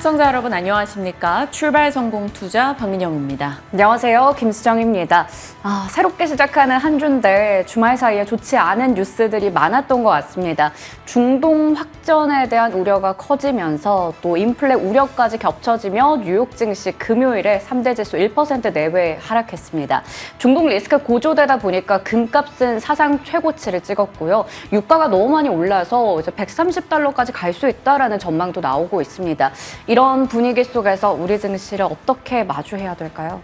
시청자 여러분 안녕하십니까? 출발 성공 투자 박민영입니다. 안녕하세요. 김수정입니다. 새롭게 시작하는 한 주인데 주말 사이에 좋지 않은 뉴스들이 많았던 것 같습니다. 중동 확전에 대한 우려가 커지면서 또 인플레 우려까지 겹쳐지며 뉴욕 증시 금요일에 3대 지수 1% 내외 하락했습니다. 중동 리스크 고조되다 보니까 금값은 사상 최고치를 찍었고요. 유가가 너무 많이 올라서 이제 $130까지 갈 수 있다라는 전망도 나오고 있습니다. 이런 분위기 속에서 우리 증시를 어떻게 마주해야 될까요?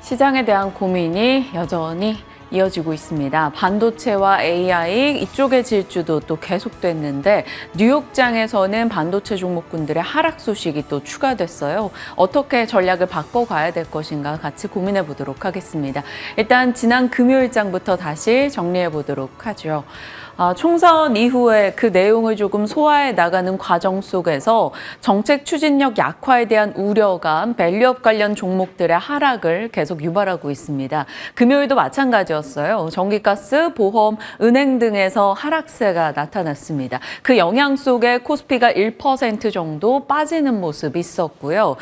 시장에 대한 고민이 여전히 이어지고 있습니다. 반도체와 AI 이쪽의 질주도 또 계속됐는데 뉴욕장에서는 반도체 종목군들의 하락 소식이 또 추가됐어요. 어떻게 전략을 바꿔가야 될 것인가 같이 고민해 보도록 하겠습니다. 일단 지난 금요일장부터 다시 정리해 보도록 하죠. 총선 이후에 그 내용을 조금 소화해 나가는 과정 속에서 정책 추진력 약화에 대한 우려감, 밸류업 관련 종목들의 하락을 계속 유발하고 있습니다. 금요일도 마찬가지였어요. 전기가스, 보험, 은행 등에서 하락세가 나타났습니다. 그 영향 속에 코스피가 1% 정도 빠지는 모습이 있었고요.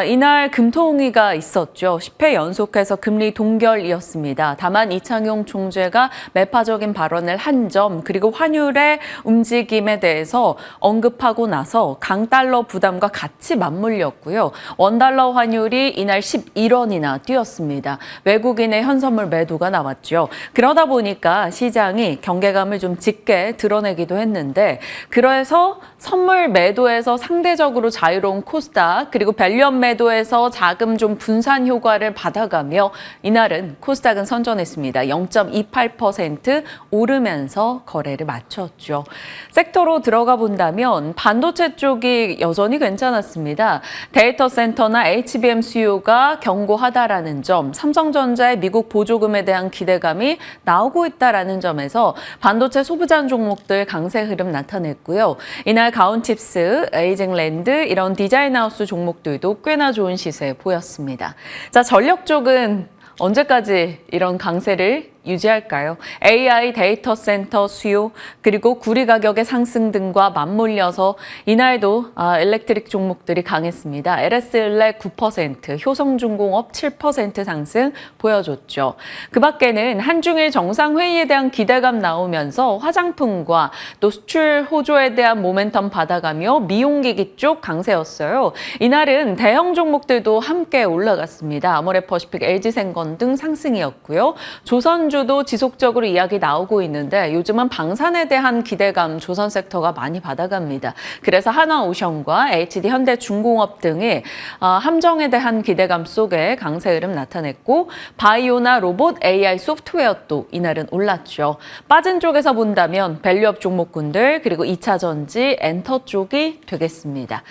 이날 금통위가 있었죠. 10회 연속해서 금리 동결이었습니다. 다만 이창용 총재가 매파적인 발언을 한 점, 그리고 환율의 움직임에 대해서 언급하고 나서 강달러 부담과 같이 맞물렸고요. 원달러 환율이 이날 11원이나 뛰었습니다. 외국인의 현선물 매도가 나왔죠. 그러다 보니까 시장이 경계감을 좀 짙게 드러내기도 했는데, 그래서 선물 매도에서 상대적으로 자유로운 코스닥, 그리고 밸류업 매도에서 자금 좀 분산 효과를 받아가며 이날은 코스닥은 선전했습니다. 0.28% 오르면서 거래를 마쳤죠. 섹터로 들어가 본다면 반도체 쪽이 여전히 괜찮았습니다. 데이터 센터나 HBM 수요가 견고하다라는 점, 삼성전자의 미국 보조금에 대한 기대감이 나오고 있다라는 점에서 반도체 소부장 종목들 강세 흐름 나타냈고요. 이날 가온칩스, 에이징랜드 이런 디자인하우스 종목들도 꽤나 좋은 시세 보였습니다. 자, 전력 쪽은 언제까지 이런 강세를 유지할까요? AI 데이터 센터 수요, 그리고 구리 가격의 상승 등과 맞물려서 이날도 일렉트릭 종목들이 강했습니다. LS일렉 9%, 효성중공업 7% 상승 보여줬죠. 그 밖에는 한중일 정상회의에 대한 기대감 나오면서 화장품과 또 수출 호조에 대한 모멘텀 받아가며 미용기기 쪽 강세였어요. 이날은 대형 종목들도 함께 올라갔습니다. 아모레퍼시픽, LG생건 등 상승이었고요. 조선주도 지속적으로 이야기 나오고 있는데 요즘은 방산에 대한 기대감 조선 섹터가 많이 받아갑니다. 그래서 한화오션과 HD 현대중공업 등이 함정에 대한 기대감 속에 강세 흐름 나타냈고, 바이오나 로봇, AI 소프트웨어도 이날은 올랐죠. 빠진 쪽에서 본다면 밸류업 종목군들, 그리고 2차 전지, 엔터 쪽이 되겠습니다.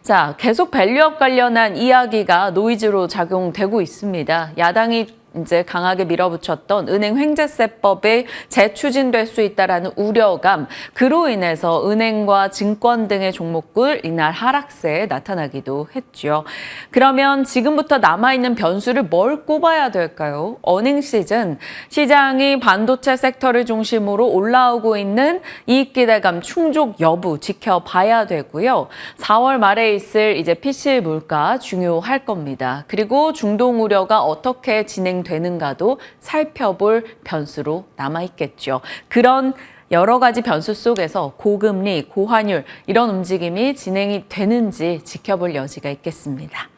자, 계속 밸류업 관련한 이야기가 노이즈로 작용되고 있습니다. 야당이 이제 강하게 밀어붙였던 은행 횡재세법이 재추진될 수 있다라는 우려감, 그로 인해서 은행과 증권 등의 종목들 이날 하락세에 나타나기도 했죠. 그러면 지금부터 남아있는 변수를 뭘 꼽아야 될까요? 어닝 시즌, 시장이 반도체 섹터를 중심으로 올라오고 있는 이익 기대감 충족 여부 지켜봐야 되고요. 4월 말에 있을 이제 PC 물가 중요할 겁니다. 그리고 중동 우려가 어떻게 되는가도 살펴볼 변수로 남아있겠죠. 그런 여러 가지 변수 속에서 고금리, 고환율 이런 움직임이 진행이 되는지 지켜볼 여지가 있겠습니다.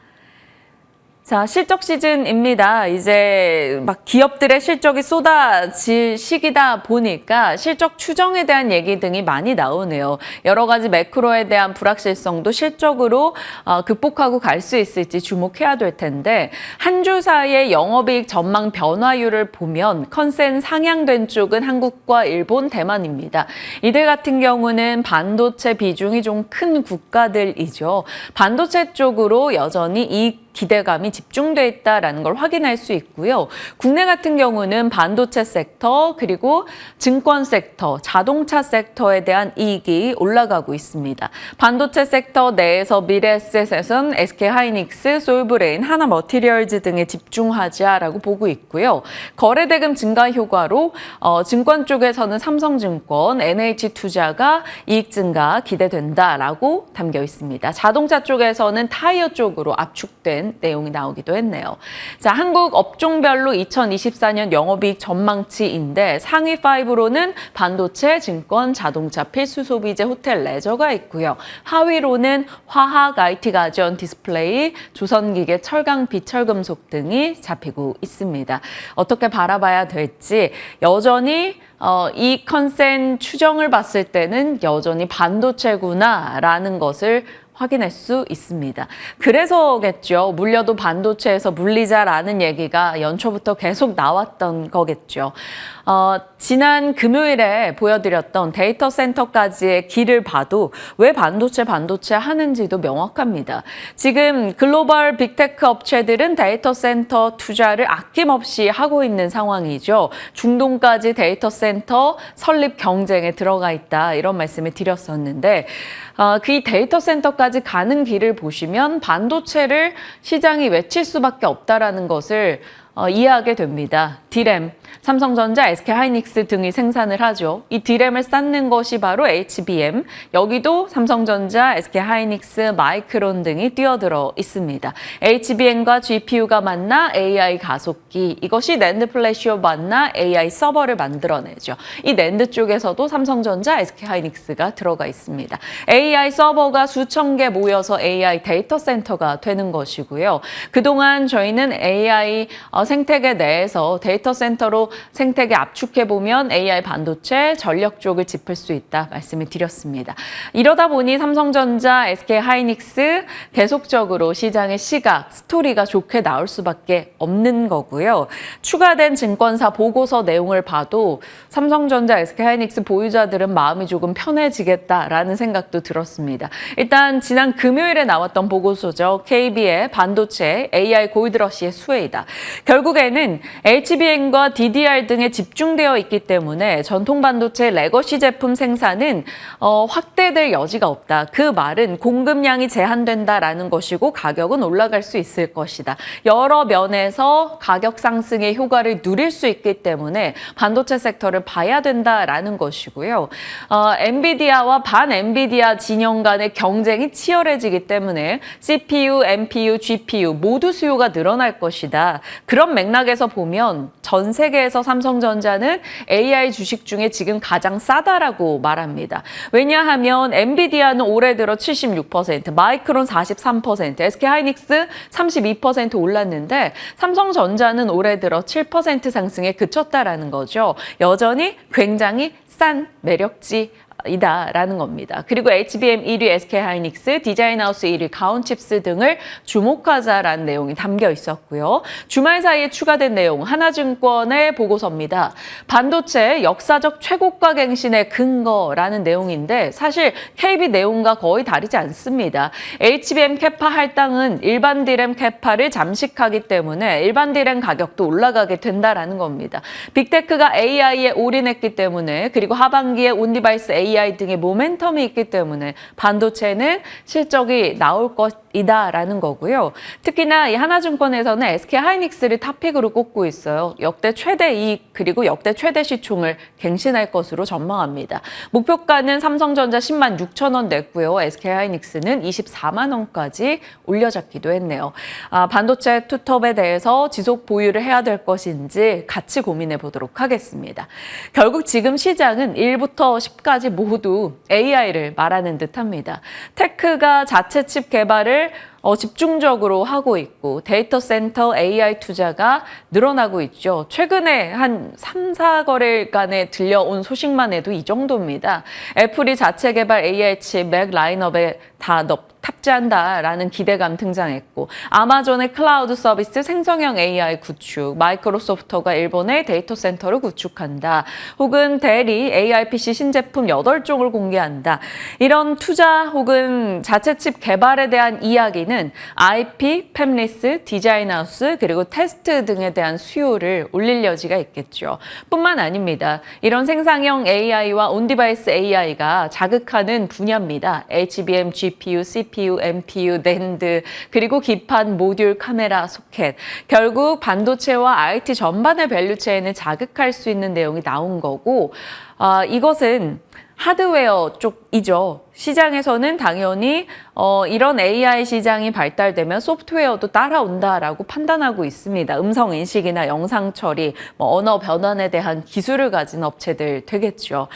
자, 실적 시즌입니다. 이제 막 기업들의 실적이 쏟아질 시기다 보니까 실적 추정에 대한 얘기 등이 많이 나오네요. 여러 가지 매크로에 대한 불확실성도 실적으로 극복하고 갈 수 있을지 주목해야 될 텐데, 한 주 사이의 영업이익 전망 변화율을 보면 컨센 상향된 쪽은 한국과 일본, 대만입니다. 이들 같은 경우는 반도체 비중이 좀 큰 국가들이죠. 반도체 쪽으로 여전히 이익 기대감이 집중돼 있다라는 걸 확인할 수 있고요. 국내 같은 경우는 반도체 섹터 그리고 증권 섹터, 자동차 섹터에 대한 이익이 올라가고 있습니다. 반도체 섹터 내에서 미래에셋에서는 SK하이닉스, 솔브레인, 하나머티리얼즈 등에 집중하자라고 보고 있고요. 거래대금 증가 효과로 증권 쪽에서는 삼성증권, NH투자가 이익 증가 기대된다라고 담겨 있습니다. 자동차 쪽에서는 타이어 쪽으로 압축된 내용이 나오기도 했네요. 자, 한국 업종별로 2024년 영업이익 전망치인데 상위 5로는 반도체, 증권, 자동차, 필수 소비재, 호텔, 레저가 있고요. 하위로는 화학, IT, 가전, 디스플레이, 조선기계, 철강, 비철금속 등이 잡히고 있습니다. 어떻게 바라봐야 될지 여전히 이 컨센 추정을 봤을 때는 여전히 반도체구나라는 것을 확인할 수 있습니다. 그래서겠죠. 물려도 반도체에서 물리자라는 얘기가 연초부터 계속 나왔던 거겠죠. 지난 금요일에 보여드렸던 데이터 센터까지의 길을 봐도 왜 반도체 하는지도 명확합니다. 지금 글로벌 빅테크 업체들은 데이터 센터 투자를 아낌없이 하고 있는 상황이죠. 중동까지 데이터 센터 설립 경쟁에 들어가 있다 이런 말씀을 드렸었는데 그 데이터 센터까지 가는 길을 보시면 반도체를 시장이 외칠 수밖에 없다라는 것을 이해하게 됩니다. D램, 삼성전자, SK하이닉스 등이 생산을 하죠. 이 D램을 쌓는 것이 바로 HBM, 여기도 삼성전자, SK하이닉스, 마이크론 등이 뛰어들어 있습니다. HBM과 GPU가 만나 AI 가속기, 이것이 낸드 플래시와 만나 AI 서버를 만들어내죠. 이 낸드 쪽에서도 삼성전자, SK하이닉스가 들어가 있습니다. AI 서버가 수천 개 모여서 AI 데이터 센터가 되는 것이고요. 그동안 저희는 AI 생태계 내에서 데이터 센터로 생태계 압축해보면 AI 반도체, 전력 쪽을 짚을 수 있다 말씀을 드렸습니다. 이러다 보니 삼성전자, SK하이닉스 계속적으로 시장의 시각, 스토리가 좋게 나올 수밖에 없는 거고요. 추가된 증권사 보고서 내용을 봐도 삼성전자, SK하이닉스 보유자들은 마음이 조금 편해지겠다라는 생각도 들었습니다. 일단 지난 금요일에 나왔던 보고서죠. KB의 반도체 AI 골드러시의 수혜이다. 결국에는 HBM과 DDR 등에 집중되어 있기 때문에 전통 반도체 레거시 제품 생산은 확대될 여지가 없다. 그 말은 공급량이 제한된다라는 것이고 가격은 올라갈 수 있을 것이다. 여러 면에서 가격 상승의 효과를 누릴 수 있기 때문에 반도체 섹터를 봐야 된다라는 것이고요. 엔비디아와 반 엔비디아 진영 간의 경쟁이 치열해지기 때문에 CPU, NPU, GPU 모두 수요가 늘어날 것이다. 그런 맥락에서 보면 전 세계에서 삼성전자는 AI 주식 중에 지금 가장 싸다라고 말합니다. 왜냐하면 엔비디아는 올해 들어 76%, 마이크론 43%, SK하이닉스 32% 올랐는데 삼성전자는 올해 들어 7% 상승에 그쳤다라는 거죠. 여전히 굉장히 싼 매력지 이다라는 겁니다. 그리고 HBM 1위 SK하이닉스, 디자인하우스 1위 가온칩스 등을 주목하자라는 내용이 담겨 있었고요. 주말 사이에 추가된 내용, 하나증권의 보고서입니다. 반도체 역사적 최고가 갱신의 근거라는 내용인데 사실 KB 내용과 거의 다르지 않습니다. HBM 캐파 할당은 일반 D램 캐파를 잠식하기 때문에 일반 D램 가격도 올라가게 된다라는 겁니다. 빅테크가 AI에 올인했기 때문에 그리고 하반기에 온디바이스 AI 등의 모멘텀이 있기 때문에 반도체는 실적이 나올 것이다라는 거고요. 특히나 이 하나증권에서는 SK하이닉스를 탑픽으로 꼽고 있어요. 역대 최대 이익 그리고 역대 최대 시총을 갱신할 것으로 전망합니다. 목표가는 삼성전자 10만 6천 원 냈고요. SK하이닉스는 24만 원까지 올려잡기도 했네요. 반도체 투톱에 대해서 지속 보유를 해야 될 것인지 같이 고민해 보도록 하겠습니다. 결국 지금 시장은 1부터 10까지 모두 AI를 말하는 듯합니다. 테크가 자체 칩 개발을 집중적으로 하고 있고 데이터 센터 AI 투자가 늘어나고 있죠. 최근에 한 3, 4거래일간에 들려온 소식만 해도 이 정도입니다. 애플이 자체 개발 AI 칩 맥 라인업에 다 탑재한다라는 기대감 등장했고 아마존의 클라우드 서비스 생성형 AI 구축, 마이크로소프트가 일본의 데이터 센터를 구축한다. 혹은 델이 AI PC 신제품 8종을 공개한다. 이런 투자 혹은 자체 칩 개발에 대한 이야기는 AI는 IP, 팹리스, 디자인하우스, 그리고 테스트 등에 대한 수요를 올릴 여지가 있겠죠. 뿐만 아닙니다. 이런 생산형 AI와 온디바이스 AI가 자극하는 분야입니다. HBM, GPU, CPU, NPU, NAND, 그리고 기판, 모듈, 카메라, 소켓. 결국 반도체와 IT 전반의 밸류체인을 자극할 수 있는 내용이 나온 거고, 이것은 하드웨어 쪽이죠. 시장에서는 당연히 이런 AI 시장이 발달되면 소프트웨어도 따라온다라고 판단하고 있습니다. 음성 인식이나 영상 처리, 언어 변환에 대한 기술을 가진 업체들 되겠죠.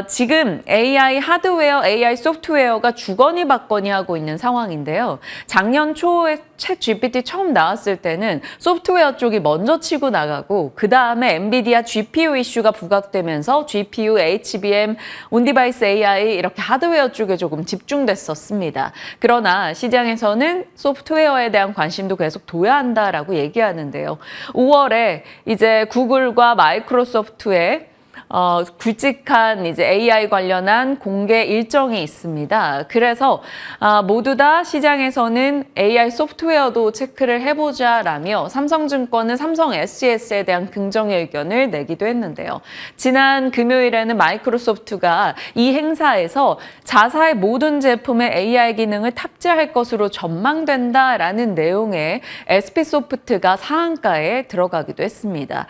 지금 AI 하드웨어, AI 소프트웨어가 주거니 받거니 하고 있는 상황인데요. 작년 초에 챗 GPT 처음 나왔을 때는 소프트웨어 쪽이 먼저 치고 나가고 그 다음에 엔비디아 GPU 이슈가 부각되면서 GPU, HBM, 온디바이스 AI 이렇게 하드웨어 쪽에 조금 집중됐었습니다. 그러나 시장에서는 소프트웨어에 대한 관심도 계속 둬야 한다라고 얘기하는데요. 5월에 이제 구글과 마이크로소프트의 굵직한 이제 AI 관련한 공개 일정이 있습니다. 그래서 모두 다 시장에서는 AI 소프트웨어도 체크를 해보자라며 삼성증권은 삼성 SES에 대한 긍정의 의견을 내기도 했는데요. 지난 금요일에는 마이크로소프트가 이 행사에서 자사의 모든 제품에 AI 기능을 탑재할 것으로 전망된다라는 내용의 SP소프트가 상한가에 들어가기도 했습니다.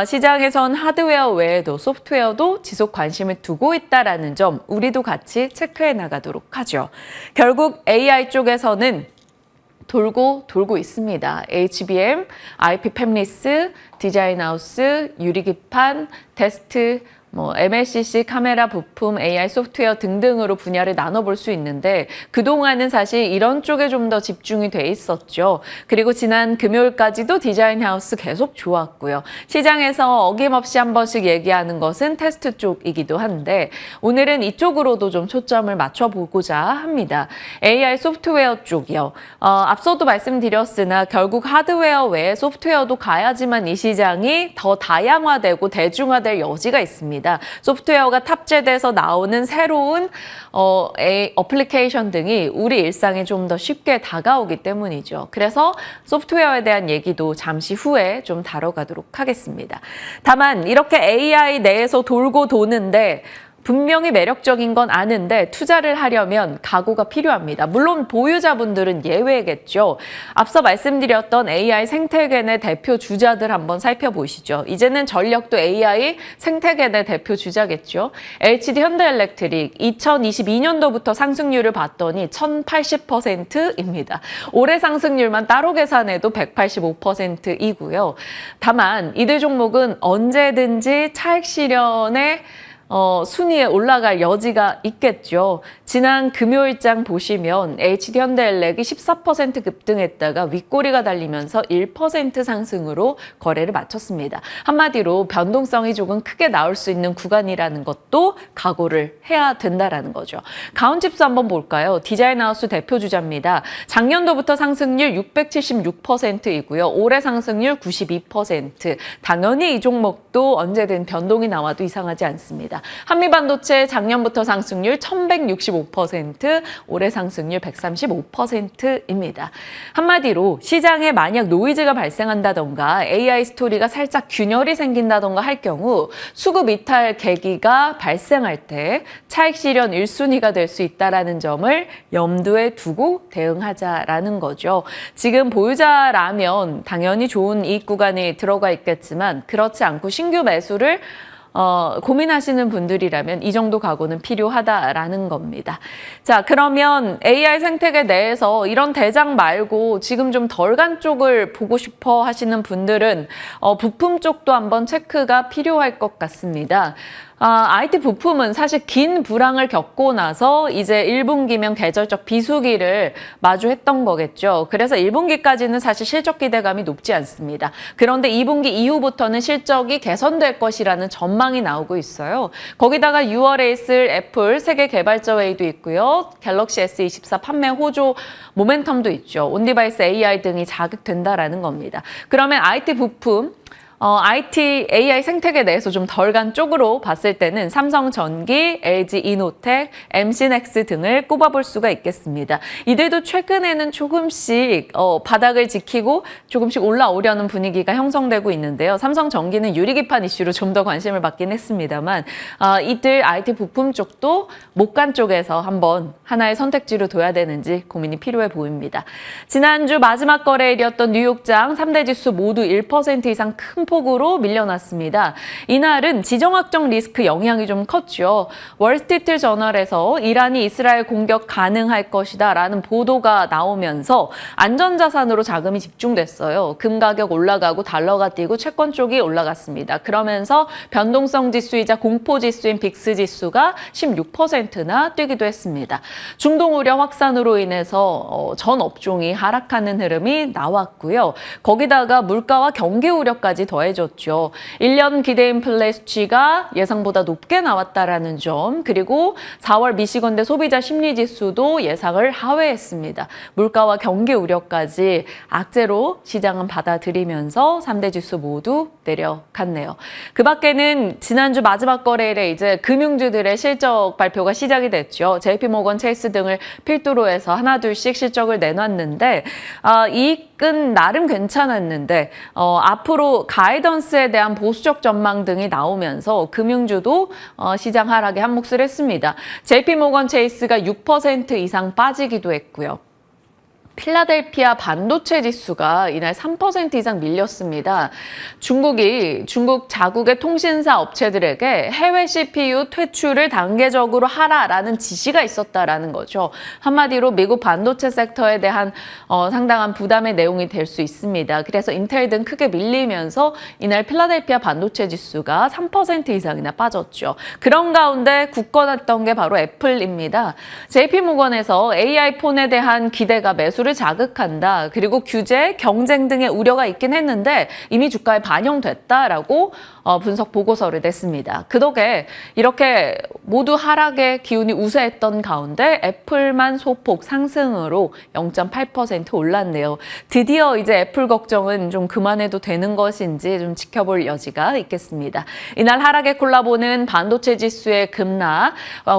시장에선 하드웨어 외에도 소프트웨어도 지속 관심을 두고 있다는 점 우리도 같이 체크해 나가도록 하죠. 결국 AI 쪽에서는 돌고 있습니다. HBM, IP 팹리스, 디자인하우스, 유리기판, 테스트, MLCC, 카메라 부품, AI 소프트웨어 등등으로 분야를 나눠볼 수 있는데 그동안은 사실 이런 쪽에 좀 더 집중이 돼 있었죠. 그리고 지난 금요일까지도 디자인하우스 계속 좋았고요. 시장에서 어김없이 한 번씩 얘기하는 것은 테스트 쪽이기도 한데 오늘은 이쪽으로도 좀 초점을 맞춰보고자 합니다. AI 소프트웨어 쪽이요. 앞서도 말씀드렸으나 결국 하드웨어 외에 소프트웨어도 가야지만 이 시장이 더 다양화되고 대중화될 여지가 있습니다. 소프트웨어가 탑재돼서 나오는 새로운 어플리케이션 등이 우리 일상에 좀 더 쉽게 다가오기 때문이죠. 그래서 소프트웨어에 대한 얘기도 잠시 후에 좀 다뤄가도록 하겠습니다. 다만 이렇게 AI 내에서 돌고 도는데 분명히 매력적인 건 아는데 투자를 하려면 각오가 필요합니다. 물론 보유자분들은 예외겠죠. 앞서 말씀드렸던 AI 생태계의 대표 주자들 한번 살펴보시죠. 이제는 전력도 AI 생태계의 대표 주자겠죠. LGD 현대엘렉트릭 2022년도부터 상승률을 봤더니 1080%입니다. 올해 상승률만 따로 계산해도 185%이고요. 다만 이들 종목은 언제든지 차익 실현에 순위에 올라갈 여지가 있겠죠. 지난 금요일장 보시면 HD현대엘렉이 14% 급등했다가 윗꼬리가 달리면서 1% 상승으로 거래를 마쳤습니다. 한마디로 변동성이 조금 크게 나올 수 있는 구간이라는 것도 각오를 해야 된다라는 거죠. 가온칩스 한번 볼까요? 디자인하우스 대표 주자입니다. 작년도부터 상승률 676%이고요. 올해 상승률 92%. 당연히 이 종목도 언제든 변동이 나와도 이상하지 않습니다. 한미반도체 작년부터 상승률 1165%, 올해 상승률 135%입니다. 한마디로 시장에 만약 노이즈가 발생한다던가 AI 스토리가 살짝 균열이 생긴다던가 할 경우 수급 이탈 계기가 발생할 때 차익 실현 1순위가 될 수 있다는 점을 염두에 두고 대응하자라는 거죠. 지금 보유자라면 당연히 좋은 이익 구간이 들어가 있겠지만 그렇지 않고 신규 매수를 고민하시는 분들이라면 이 정도 각오는 필요하다라는 겁니다. 자, 그러면 AI 생태계 내에서 이런 대장 말고 지금 좀 덜 간 쪽을 보고 싶어 하시는 분들은 부품 쪽도 한번 체크가 필요할 것 같습니다. IT 부품은 사실 긴 불황을 겪고 나서 이제 1분기면 계절적 비수기를 마주했던 거겠죠. 그래서 1분기까지는 사실 실적 기대감이 높지 않습니다. 그런데 2분기 이후부터는 실적이 개선될 것이라는 전망이 나오고 있어요. 거기다가 6월에 있을 애플 세계 개발자 회의도 있고요. 갤럭시 S24 판매 호조 모멘텀도 있죠. 온디바이스 AI 등이 자극된다라는 겁니다. 그러면 IT 부품 IT, AI 생태계 내에서 좀 덜 간 쪽으로 봤을 때는 삼성전기, LG이노텍, MC넥스 등을 꼽아볼 수가 있겠습니다. 이들도 최근에는 조금씩 바닥을 지키고 조금씩 올라오려는 분위기가 형성되고 있는데요. 삼성전기는 유리기판 이슈로 좀 더 관심을 받긴 했습니다만 이들 IT 부품 쪽도 못 간 쪽에서 한번 하나의 선택지로 둬야 되는지 고민이 필요해 보입니다. 지난주 마지막 거래일이었던 뉴욕장 3대 지수 모두 1% 이상 큰 폭으로 밀려났습니다. 이날은 지정학적 리스크 영향이 좀 컸죠. 월스트리트 저널에서 이란이 이스라엘 공격 가능할 것이다 라는 보도가 나오면서 안전자산으로 자금이 집중됐어요. 금 가격 올라가고 달러가 뛰고 채권 쪽이 올라갔습니다. 그러면서 변동성 지수이자 공포 지수인 빅스 지수가 16%나 뛰기도 했습니다. 중동 우려 확산으로 인해서 전 업종이 하락하는 흐름이 나왔고요. 거기다가 물가와 경기 우려까지 더해졌죠. 1년 기대 인플레 수치가 예상보다 높게 나왔다라는 점, 그리고 4월 미시건대 소비자 심리 지수도 예상을 하회했습니다. 물가와 경기 우려까지 악재로 시장은 받아들이면서 3대 지수 모두 내려갔네요. 그 밖에는 지난주 마지막 거래일에 이제 금융주들의 실적 발표가 시작이 됐죠. JP모건 체이스 등을 필두로 해서 하나둘씩 실적을 내놨는데 이익은 나름 괜찮았는데 앞으로 가이던스에 대한 보수적 전망 등이 나오면서 금융주도 시장 하락에 한몫을 했습니다. JP모건 체이스가 6% 이상 빠지기도 했고요. 필라델피아 반도체 지수가 이날 3% 이상 밀렸습니다. 중국 자국의 통신사 업체들에게 해외 CPU 퇴출을 단계적으로 하라라는 지시가 있었다라는 거죠. 한마디로 미국 반도체 섹터에 대한 상당한 부담의 내용이 될 수 있습니다. 그래서 인텔 등 크게 밀리면서 이날 필라델피아 반도체 지수가 3% 이상이나 빠졌죠. 그런 가운데 굳건했던 게 바로 애플입니다. JP모건에서 AI 폰에 대한 기대가 매수를 자극한다. 그리고 규제, 경쟁 등의 우려가 있긴 했는데 이미 주가에 반영됐다라고 분석 보고서를 냈습니다. 그 덕에 이렇게 모두 하락의 기운이 우세했던 가운데 애플만 소폭 상승으로 0.8% 올랐네요. 드디어 이제 애플 걱정은 좀 그만해도 되는 것인지 좀 지켜볼 여지가 있겠습니다. 이날 하락의 콜라보는 반도체 지수의 급락,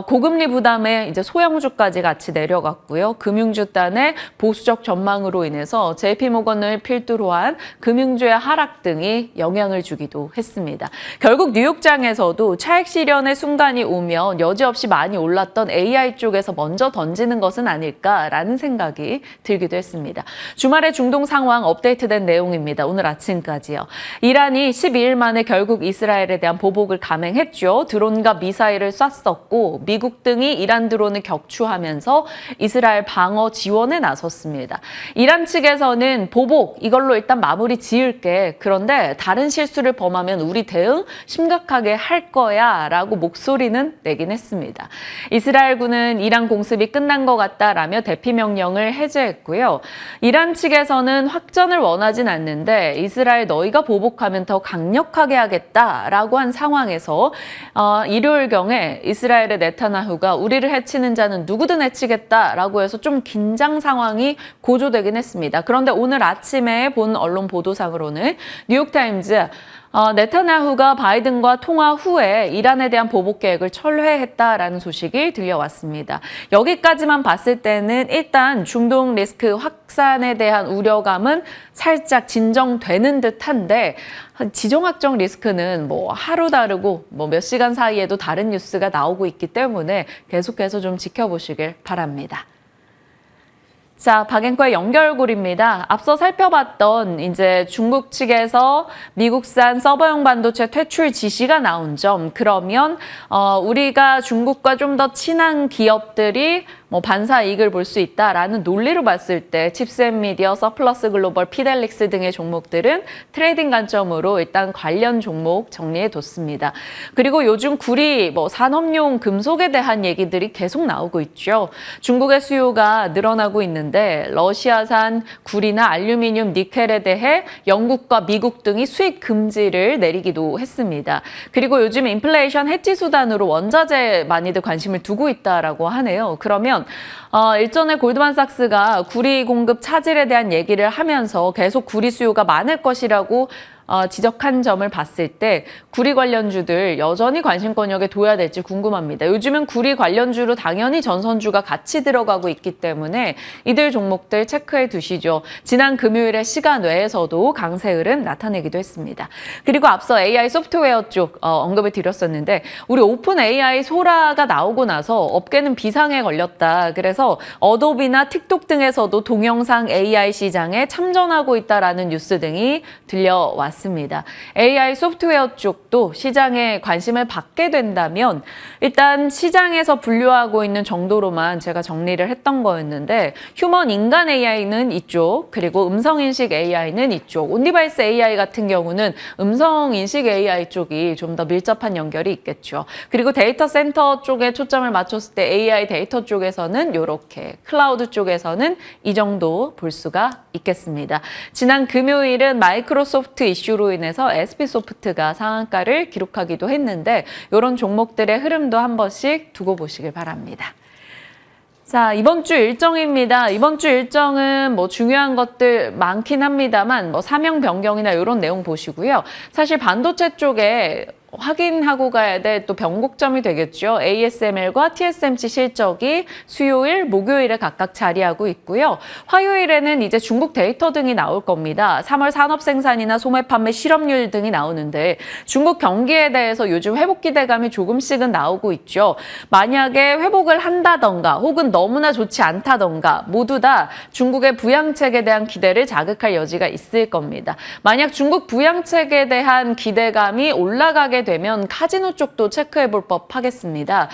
고금리 부담에 이제 소형주까지 같이 내려갔고요. 금융주 단의 보수적 전망으로 인해서 JP모건을 필두로 한 금융주의 하락 등이 영향을 주기도 했습니다. 결국 뉴욕장에서도 차익 실현의 순간이 오면 여지없이 많이 올랐던 AI 쪽에서 먼저 던지는 것은 아닐까라는 생각이 들기도 했습니다. 주말에 중동 상황 업데이트된 내용입니다. 오늘 아침까지요. 이란이 12일 만에 결국 이스라엘에 대한 보복을 감행했죠. 드론과 미사일을 쐈었고 미국 등이 이란 드론을 격추하면서 이스라엘 방어 지원에 나섰습니다. 이란 측에서는 보복 이걸로 일단 마무리 지을게. 그런데 다른 실수를 범하면 우리 대응 심각하게 할 거야 라고 목소리는 내긴 했습니다. 이스라엘군은 이란 공습이 끝난 것 같다라며 대피 명령을 해제했고요. 이란 측에서는 확전을 원하진 않는데 이스라엘 너희가 보복하면 더 강력하게 하겠다라고 한 상황에서 일요일경에 이스라엘의 네타냐후가 우리를 해치는 자는 누구든 해치겠다라고 해서 좀 긴장 상황이 고조되긴 했습니다. 그런데 오늘 아침에 본 언론 보도상으로는 뉴욕타임즈 네타냐후가 바이든과 통화 후에 이란에 대한 보복 계획을 철회했다라는 소식이 들려왔습니다. 여기까지만 봤을 때는 일단 중동 리스크 확산에 대한 우려감은 살짝 진정되는 듯한데 지정학적 리스크는 뭐 하루 다르고 몇 시간 사이에도 다른 뉴스가 나오고 있기 때문에 계속해서 좀 지켜보시길 바랍니다. 자, 박앵커의 연결고리입니다. 앞서 살펴봤던 이제 중국 측에서 미국산 서버용 반도체 퇴출 지시가 나온 점, 그러면 우리가 중국과 좀 더 친한 기업들이 반사 이익을 볼 수 있다라는 논리로 봤을 때 칩셋미디어, 서플러스 글로벌, 피델릭스 등의 종목들은 트레이딩 관점으로 일단 관련 종목 정리해뒀습니다. 그리고 요즘 구리, 산업용 금속에 대한 얘기들이 계속 나오고 있죠. 중국의 수요가 늘어나고 있는데 러시아산 구리나 알루미늄, 니켈에 대해 영국과 미국 등이 수입 금지를 내리기도 했습니다. 그리고 요즘 인플레이션 해지 수단으로 원자재 많이들 관심을 두고 있다라고 하네요. 그러면 일전에 골드만삭스가 구리 공급 차질에 대한 얘기를 하면서 계속 구리 수요가 많을 것이라고 지적한 점을 봤을 때 구리 관련주들 여전히 관심권역에 둬야 될지 궁금합니다. 요즘은 구리 관련주로 당연히 전선주가 같이 들어가고 있기 때문에 이들 종목들 체크해 두시죠. 지난 금요일에 시간 외에서도 강세 흐름 나타내기도 했습니다. 그리고 앞서 AI 소프트웨어 쪽 언급을 드렸었는데 우리 오픈 AI 소라가 나오고 나서 업계는 비상에 걸렸다. 그래서 어도비나 틱톡 등에서도 동영상 AI 시장에 참전하고 있다라는 뉴스 등이 들려왔습니다. AI 소프트웨어 쪽도 시장에 관심을 받게 된다면 일단 시장에서 분류하고 있는 정도로만 제가 정리를 했던 거였는데 휴먼 인간 AI는 이쪽, 그리고 음성인식 AI는 이쪽, 온디바이스 AI 같은 경우는 음성인식 AI 쪽이 좀 더 밀접한 연결이 있겠죠. 그리고 데이터 센터 쪽에 초점을 맞췄을 때 AI 데이터 쪽에서는 이렇게, 클라우드 쪽에서는 이 정도 볼 수가 있겠습니다. 지난 금요일은 마이크로소프트 이슈로 인해서 SP소프트가 상한가를 기록하기도 했는데 이런 종목들의 흐름도 한 번씩 두고 보시길 바랍니다. 자, 이번 주 일정입니다. 이번 주 일정은 뭐 중요한 것들 많긴 합니다만 뭐 사명 변경이나 이런 내용 보시고요. 사실 반도체 쪽에 확인하고 가야 될 또 변곡점이 되겠죠. ASML과 TSMC 실적이 수요일, 목요일에 각각 자리하고 있고요. 화요일에는 이제 중국 데이터 등이 나올 겁니다. 3월 산업 생산이나 소매 판매 실업률 등이 나오는데 중국 경기에 대해서 요즘 회복 기대감이 조금씩은 나오고 있죠. 만약에 회복을 한다던가 혹은 너무나 좋지 않다던가 모두 다 중국의 부양책에 대한 기대를 자극할 여지가 있을 겁니다. 만약 중국 부양책에 대한 기대감이 올라가게 되면 카지노 쪽도 체크해 볼 법 하겠습니다.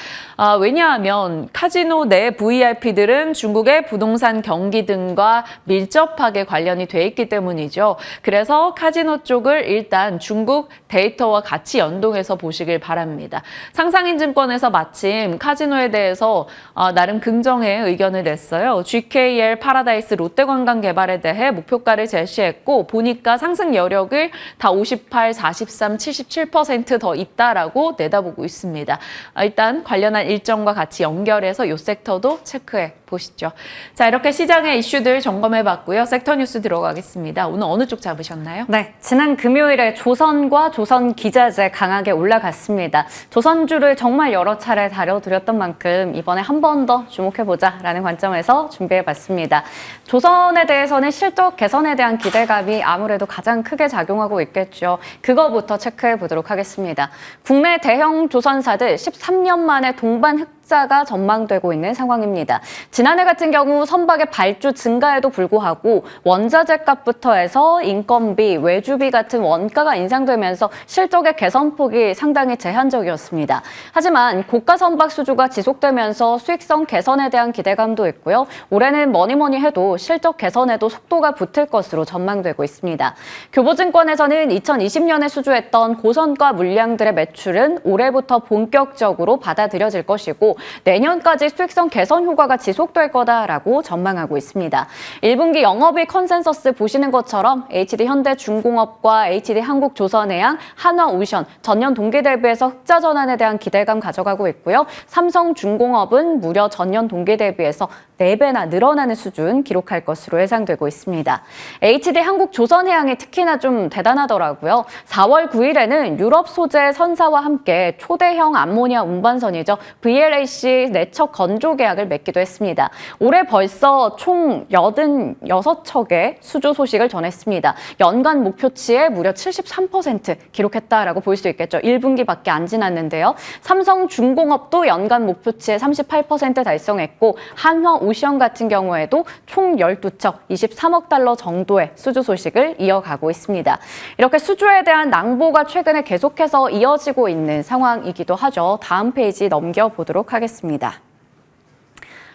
왜냐하면 카지노 내 VIP들은 중국의 부동산 경기 등과 밀접하게 관련이 돼 있기 때문이죠. 그래서 카지노 쪽을 일단 중국 데이터와 같이 연동해서 보시길 바랍니다. 상상인증권에서 마침 카지노에 대해서 나름 긍정의 의견을 냈어요. GKL 파라다이스 롯데관광개발에 대해 목표가를 제시했고 보니까 상승 여력을 다 58, 43, 77% 더 있다라고 내다보고 있습니다. 일단 관련한 일정과 같이 연결해서 이 섹터도 체크해 보시죠. 자, 이렇게 시장의 이슈들 점검해 봤고요. 섹터 뉴스 들어가겠습니다. 오늘 어느 쪽 잡으셨나요? 네, 지난 금요일에 조선과 조선기자재 강하게 올라갔습니다. 조선주를 정말 여러 차례 다뤄드렸던 만큼 이번에 한 번 더 주목해보자라는 관점에서 준비해봤습니다. 조선에 대해서는 실적 개선에 대한 기대감이 아무래도 가장 크게 작용하고 있겠죠. 그거부터 체크해보도록 하겠습니다. 국내 대형 조선사들 13년 만에 동반 흑자가 전망되고 있는 상황입니다. 지난해 같은 경우 선박의 발주 증가에도 불구하고 원자재 값부터 해서 인건비, 외주비 같은 원가가 인상되면서 실적의 개선폭이 상당히 제한적이었습니다. 하지만 고가 선박 수주가 지속되면서 수익성 개선에 대한 기대감도 있고요. 올해는 뭐니 해도 실적 개선에도 속도가 붙을 것으로 전망되고 있습니다. 교보증권에서는 2020년에 수주했던 고선가 물량들의 매출은 올해부터 본격적으로 받아들여질 것이고 내년까지 수익성 개선 효과가 지속될 거다라고 전망하고 있습니다. 1분기 영업이익 컨센서스 보시는 것처럼 HD현대중공업과 HD한국조선해양, 한화오션 전년 동기 대비해서 흑자 전환에 대한 기대감 가져가고 있고요. 삼성중공업은 무려 전년 동기 대비해서 4배나 늘어나는 수준 기록할 것으로 예상되고 있습니다. HD한국조선해양이 특히나 좀 대단하더라고요. 4월 9일에는 유럽 소재 선사와 함께 초대형 암모니아 운반선이죠. VLAC 내척 건조 계약을 맺기도 했습니다. 올해 벌써 총 86척의 수주 소식을 전했습니다. 연간 목표치에 무려 73% 기록했다라고 볼 수 있겠죠. 1분기밖에 안 지났는데요. 삼성중공업도 연간 목표치에 38% 달성했고 한화오션 같은 경우에도 총 12척 23억 달러 정도의 수주 소식을 이어가고 있습니다. 이렇게 수주에 대한 낭보가 최근에 계속해서 이어지고 있는 상황이기도 하죠. 다음 페이지 넘겨보도록 하겠습니다.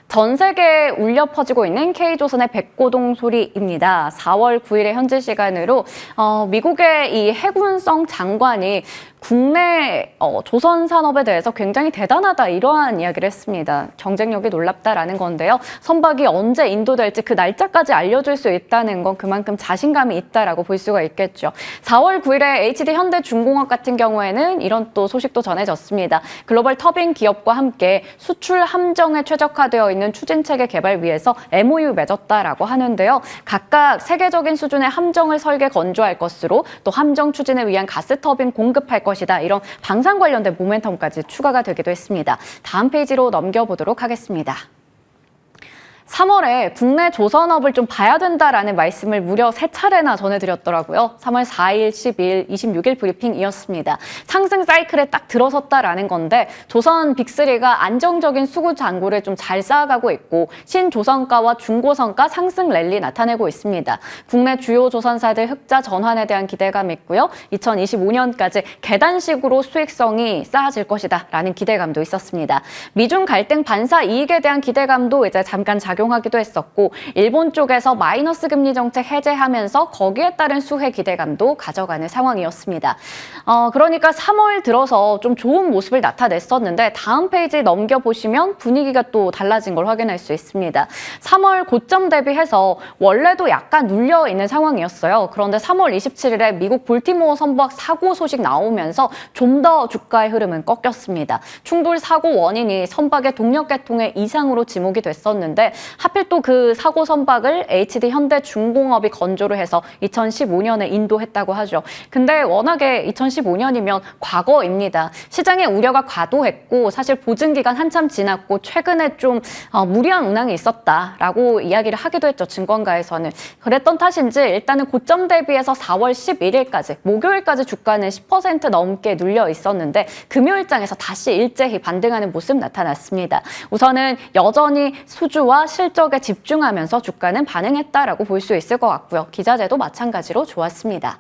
전 세계에 울려 퍼지고 있는 K조선의 백고동 소리입니다. 4월 9일의 현지 시간으로 미국의 이 해군성 장관이 국내 조선 산업에 대해서 굉장히 대단하다 이러한 이야기를 했습니다. 경쟁력이 놀랍다라는 건데요. 선박이 언제 인도될지 그 날짜까지 알려줄 수 있다는 건 그만큼 자신감이 있다라고 볼 수가 있겠죠. 4월 9일에 HD 현대중공업 같은 경우에는 이런 또 소식도 전해졌습니다. 글로벌 터빈 기업과 함께 수출 함정에 최적화되어 있는 추진체계 개발 위해서 MOU 맺었다라고 하는데요. 각각 세계적인 수준의 함정을 설계 건조할 것으로 또 함정 추진을 위한 가스터빈 공급할 것이다. 이런 방산 관련된 모멘텀까지 추가가 되기도 했습니다. 다음 페이지로 넘겨보도록 하겠습니다. 3월에 국내 조선업을 좀 봐야 된다라는 말씀을 무려 3차례나 전해드렸더라고요. 3월 4일, 12일, 26일 브리핑이었습니다. 상승 사이클에 딱 들어섰다라는 건데 조선 빅3가 안정적인 수구 잔고를 좀 잘 쌓아가고 있고 신조선가와 중고선가 상승 랠리 나타내고 있습니다. 국내 주요 조선사들 흑자 전환에 대한 기대감이 있고요. 2025년까지 계단식으로 수익성이 쌓아질 것이다라는 기대감도 있었습니다. 미중 갈등 반사 이익에 대한 기대감도 이제 잠깐 작용하기도 했었고 일본 쪽에서 마이너스 금리 정책 해제하면서 거기에 따른 수혜 기대감도 가져가는 상황이었습니다. 그러니까 3월 들어서 좀 좋은 모습을 나타냈었는데 다음 페이지 넘겨보시면 분위기가 또 달라진 걸 확인할 수 있습니다. 3월 고점 대비해서 원래도 약간 눌려있는 상황이었어요. 그런데 3월 27일에 미국 볼티모어 선박 사고 소식 나오면서 좀 더 주가의 흐름은 꺾였습니다. 충돌 사고 원인이 선박의 동력 계통의 이상으로 지목이 됐었는데 하필 또 그 사고 선박을 HD 현대중공업이 건조를 해서 2015년에 인도했다고 하죠. 근데 워낙에 2015년이면 과거입니다. 시장의 우려가 과도했고 사실 보증기간 한참 지났고 최근에 좀 무리한 운항이 있었다라고 이야기를 하기도 했죠. 증권가에서는. 그랬던 탓인지 일단은 고점 대비해서 4월 11일까지 목요일까지 주가는 10% 넘게 눌려 있었는데 금요일장에서 다시 일제히 반등하는 모습 나타났습니다. 우선은 여전히 수주와 실적에 집중하면서 주가는 반응했다라고 볼 수 있을 것 같고요. 기자재도 마찬가지로 좋았습니다.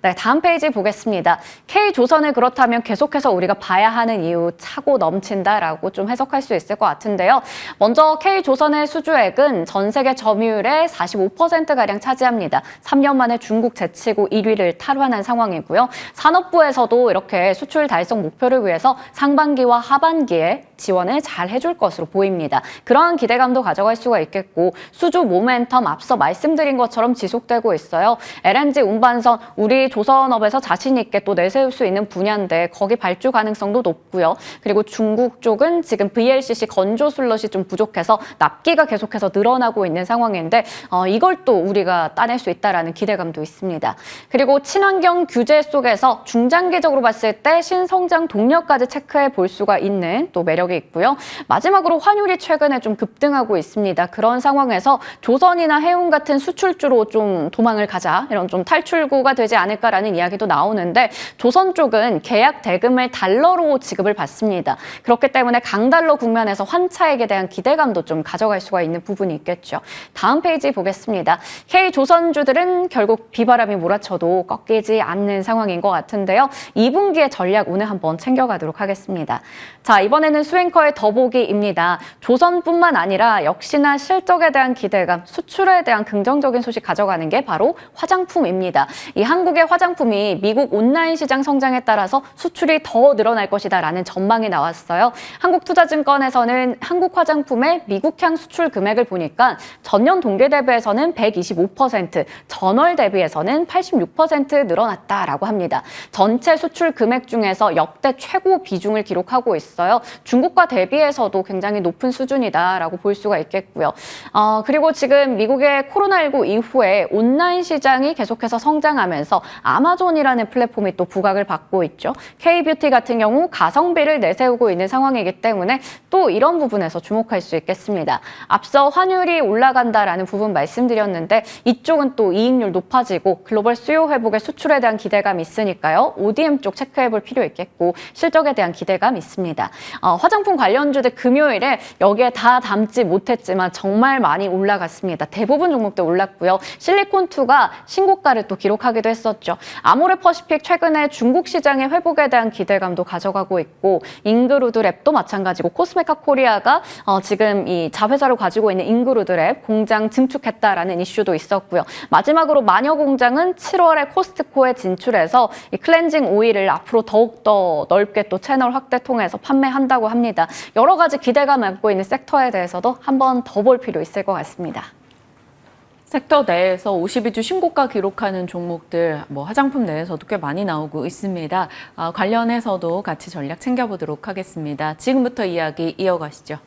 네, 다음 페이지 보겠습니다. K조선을 그렇다면 계속해서 우리가 봐야 하는 이유 차고 넘친다라고 좀 해석할 수 있을 것 같은데요. 먼저 K조선의 수주액은 전 세계 점유율의 45%가량 차지합니다. 3년 만에 중국 제치고 1위를 탈환한 상황이고요. 산업부에서도 이렇게 수출 달성 목표를 위해서 상반기와 하반기에 지원을 잘 해줄 것으로 보입니다. 그러한 기대감도 가져갈 수가 있겠고 수주 모멘텀 앞서 말씀드린 것처럼 지속되고 있어요. LNG 운반선 우리 조선업에서 자신 있게 또 내세울 수 있는 분야인데 거기 발주 가능성도 높고요. 그리고 중국 쪽은 지금 VLCC 건조 슬롯이 좀 부족해서 납기가 계속해서 늘어나고 있는 상황인데 이걸 또 우리가 따낼 수 있다라는 기대감도 있습니다. 그리고 친환경 규제 속에서 중장기적으로 봤을 때 신성장 동력까지 체크해 볼 수가 있는 또 매력이 있고요. 마지막으로 환율이 최근에 좀 급등하고 있습니다. 그런 상황에서 조선이나 해운 같은 수출주로 좀 도망을 가자 이런 좀 탈출구가 되지 않을까라는 이야기도 나오는데 조선 쪽은 계약 대금을 달러로 지급을 받습니다. 그렇기 때문에 강달러 국면에서 환차액에 대한 기대감도 좀 가져갈 수가 있는 부분이 있겠죠. 다음 페이지 보겠습니다. K조선주들은 결국 비바람이 몰아쳐도 꺾이지 않는 상황인 것 같은데요. 2분기의 전략 오늘 한번 챙겨가도록 하겠습니다. 자, 이번에는 수앵커의 더보기입니다. 조선뿐만 아니라 역시나 실적에 대한 기대감, 수출에 대한 긍정적인 소식 가져가는 게 바로 화장품입니다. 이 한국의 화장품이 미국 온라인 시장 성장에 따라서 수출이 더 늘어날 것이다라는 전망이 나왔어요. 한국투자증권에서는 한국 화장품의 미국향 수출 금액을 보니까 전년 동기 대비해서는 125%, 전월 대비해서는 86% 늘어났다라고 합니다. 전체 수출 금액 중에서 역대 최고 비중을 기록하고 있어요. 중국과 대비해서도 굉장히 높은 수준이다라고 볼 수가 있겠고요. 그리고 지금 미국의 코로나19 이후에 온라인 시장이 계속해서 성장하면서 아마존이라는 플랫폼이 또 부각을 받고 있죠. K뷰티 같은 경우 가성비를 내세우고 있는 상황이기 때문에 또 이런 부분에서 주목할 수 있겠습니다. 앞서 환율이 올라간다라는 부분 말씀드렸는데 이쪽은 또 이익률 높아지고 글로벌 수요 회복에 수출에 대한 기대감이 있으니까요. ODM 쪽 체크해볼 필요 있겠고 실적에 대한 기대감 있습니다. 화장품 관련주들 금요일에 여기에 다 담지 못했지만 보셨겠지만 정말 많이 올라갔습니다. 대부분 종목들 올랐고요. 실리콘2가 신고가를 또 기록하기도 했었죠. 아모레퍼시픽 최근에 중국 시장의 회복에 대한 기대감도 가져가고 있고 잉그루드랩도 마찬가지고 코스메카 코리아가 지금 이 자회사로 가지고 있는 잉그루드랩 공장 증축했다라는 이슈도 있었고요. 마지막으로 마녀공장은 7월에 코스트코에 진출해서 이 클렌징 오일을 앞으로 더욱더 넓게 또 채널 확대 통해서 판매한다고 합니다. 여러 가지 기대감을 안고 있는 섹터에 대해서도 한번 더 볼 필요 있을 것 같습니다. 섹터 내에서 52주 신고가 기록하는 종목들, 화장품 내에서도 꽤 많이 나오고 있습니다. 관련해서도 같이 전략 챙겨보도록 하겠습니다. 지금부터 이야기 이어가시죠.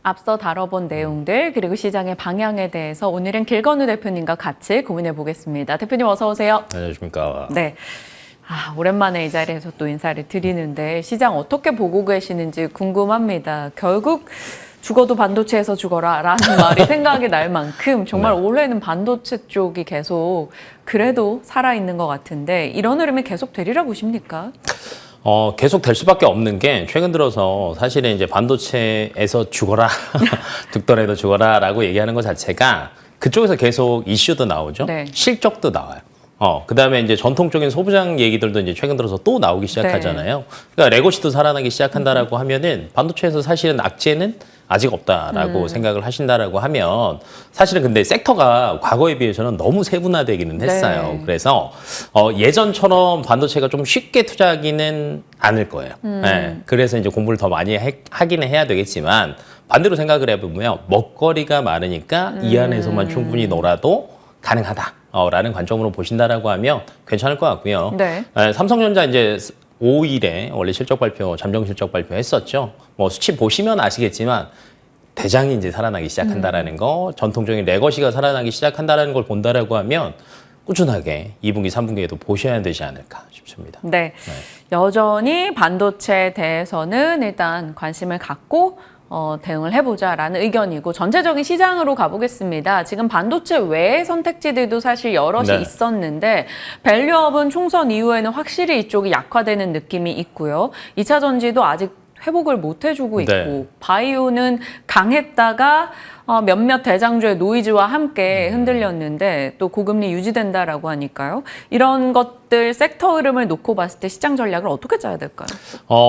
앞서 다뤄본 내용들 그리고 시장의 방향에 대해서 오늘은 길건우 대표님과 같이 고민해 보겠습니다. 대표님 어서 오세요. 안녕하십니까. 네. 오랜만에 이 자리에서 또 인사를 드리는데 시장 어떻게 보고 계시는지 궁금합니다. 결국 죽어도 반도체에서 죽어라 라는 말이 생각이 날 만큼 정말 올해는 반도체 쪽이 계속 그래도 살아있는 것 같은데 이런 흐름이 계속 되리라 보십니까? 계속 될 수밖에 없는 게 최근 들어서 사실은 이제 반도체에서 죽어라, 죽더라도 죽어라라고 얘기하는 것 자체가 그쪽에서 계속 이슈도 나오죠. 네. 실적도 나와요. 그다음에 이제 전통적인 소부장 얘기들도 이제 최근 들어서 또 나오기 시작하잖아요. 그러니까 레거시도 살아나기 시작한다라고 하면은 반도체에서 사실은 악재는 아직 없다라고 생각을 하신다라고 하면 사실은 근데 섹터가 과거에 비해서는 너무 세분화되기는 했어요. 네. 그래서 예전처럼 반도체가 좀 쉽게 투자하기는 않을 거예요. 네. 그래서 이제 공부를 더 많이 하기는 해야 되겠지만 반대로 생각을 해보면 먹거리가 많으니까 이 안에서만 충분히 놀아도 가능하다. 라는 관점으로 보신다라고 하면 괜찮을 것 같고요. 네. 삼성전자 이제 5일에 원래 실적 발표, 잠정 실적 발표 했었죠. 수치 보시면 아시겠지만 대장이 이제 살아나기 시작한다라는 거, 전통적인 레거시가 살아나기 시작한다라는 걸 본다라고 하면 꾸준하게 2분기, 3분기에도 보셔야 되지 않을까 싶습니다. 네. 여전히 반도체에 대해서는 일단 관심을 갖고 대응을 해보자라는 의견이고 전체적인 시장으로 가보겠습니다. 지금 반도체 외의 선택지들도 사실 여럿이 있었는데 밸류업은 총선 이후에는 확실히 이쪽이 약화되는 느낌이 있고요. 2차 전지도 아직 회복을 못 해주고 있고 바이오는 강했다가 몇몇 대장주의 노이즈와 함께 흔들렸는데 또 고금리 유지된다라고 하니까요. 이런 것들 섹터 흐름을 놓고 봤을 때 시장 전략을 어떻게 짜야 될까요?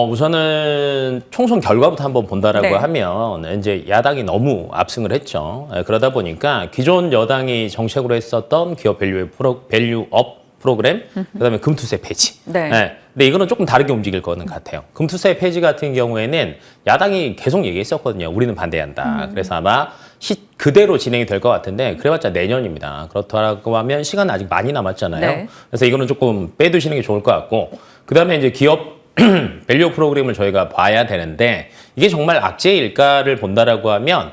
우선은 총선 결과부터 한번 본다라고 하면 이제 야당이 너무 압승을 했죠. 그러다 보니까 기존 여당이 정책으로 했었던 기업 밸류업 프로그램, 그다음에 금투세 폐지. 근데 이거는 조금 다르게 움직일 거는 같아요. 금투세 폐지 같은 경우에는 야당이 계속 얘기했었거든요. 우리는 반대한다. 그래서 아마 그대로 진행이 될 것 같은데 그래봤자 내년입니다. 그렇다고 하면 시간은 아직 많이 남았잖아요. 그래서 이거는 조금 빼두시는 게 좋을 것 같고 그다음에 이제 기업 밸류 프로그램을 저희가 봐야 되는데 이게 정말 악재일까를 본다라고 하면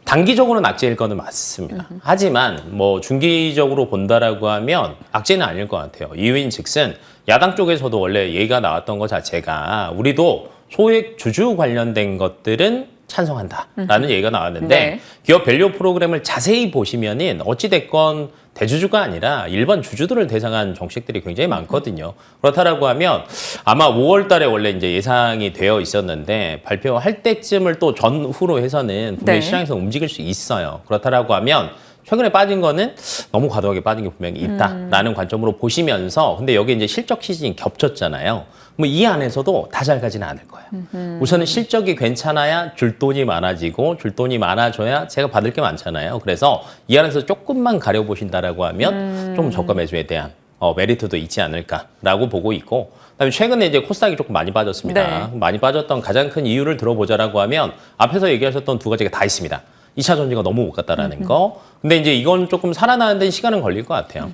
단기적으로는 악재일 거는 맞습니다. 하지만 중기적으로 본다라고 하면 악재는 아닐 것 같아요. 이유인 즉슨 야당 쪽에서도 원래 얘기가 나왔던 것 자체가 우리도 소액 주주 관련된 것들은 찬성한다라는 얘기가 나왔는데 기업 밸류 프로그램을 자세히 보시면은 어찌됐건 대주주가 아니라 일반 주주들을 대상한 정책들이 굉장히 많거든요. 그렇다라고 하면 아마 5월 달에 원래 이제 예상이 되어 있었는데 발표할 때쯤을 또 전후로 해서는 분명히 시장에서 움직일 수 있어요. 그렇다라고 하면 최근에 빠진 거는 너무 과도하게 빠진 게 분명히 있다라는 관점으로 보시면서 근데 여기 이제 실적 시즌이 겹쳤잖아요. 이 안에서도 다 잘 가지는 않을 거예요. 우선은 실적이 괜찮아야 줄 돈이 많아지고 줄 돈이 많아져야 제가 받을 게 많잖아요. 그래서 이 안에서 조금만 가려보신다라고 하면 좀 저가 매수에 대한 메리트도 있지 않을까라고 보고 있고 그다음에 최근에 이제 코스닥이 조금 많이 빠졌습니다. 많이 빠졌던 가장 큰 이유를 들어보자라고 하면 앞에서 얘기하셨던 두 가지가 다 있습니다. 2차 전지가 너무 못 갔다라는 거. 근데 이제 이건 조금 살아나는 데 시간은 걸릴 것 같아요.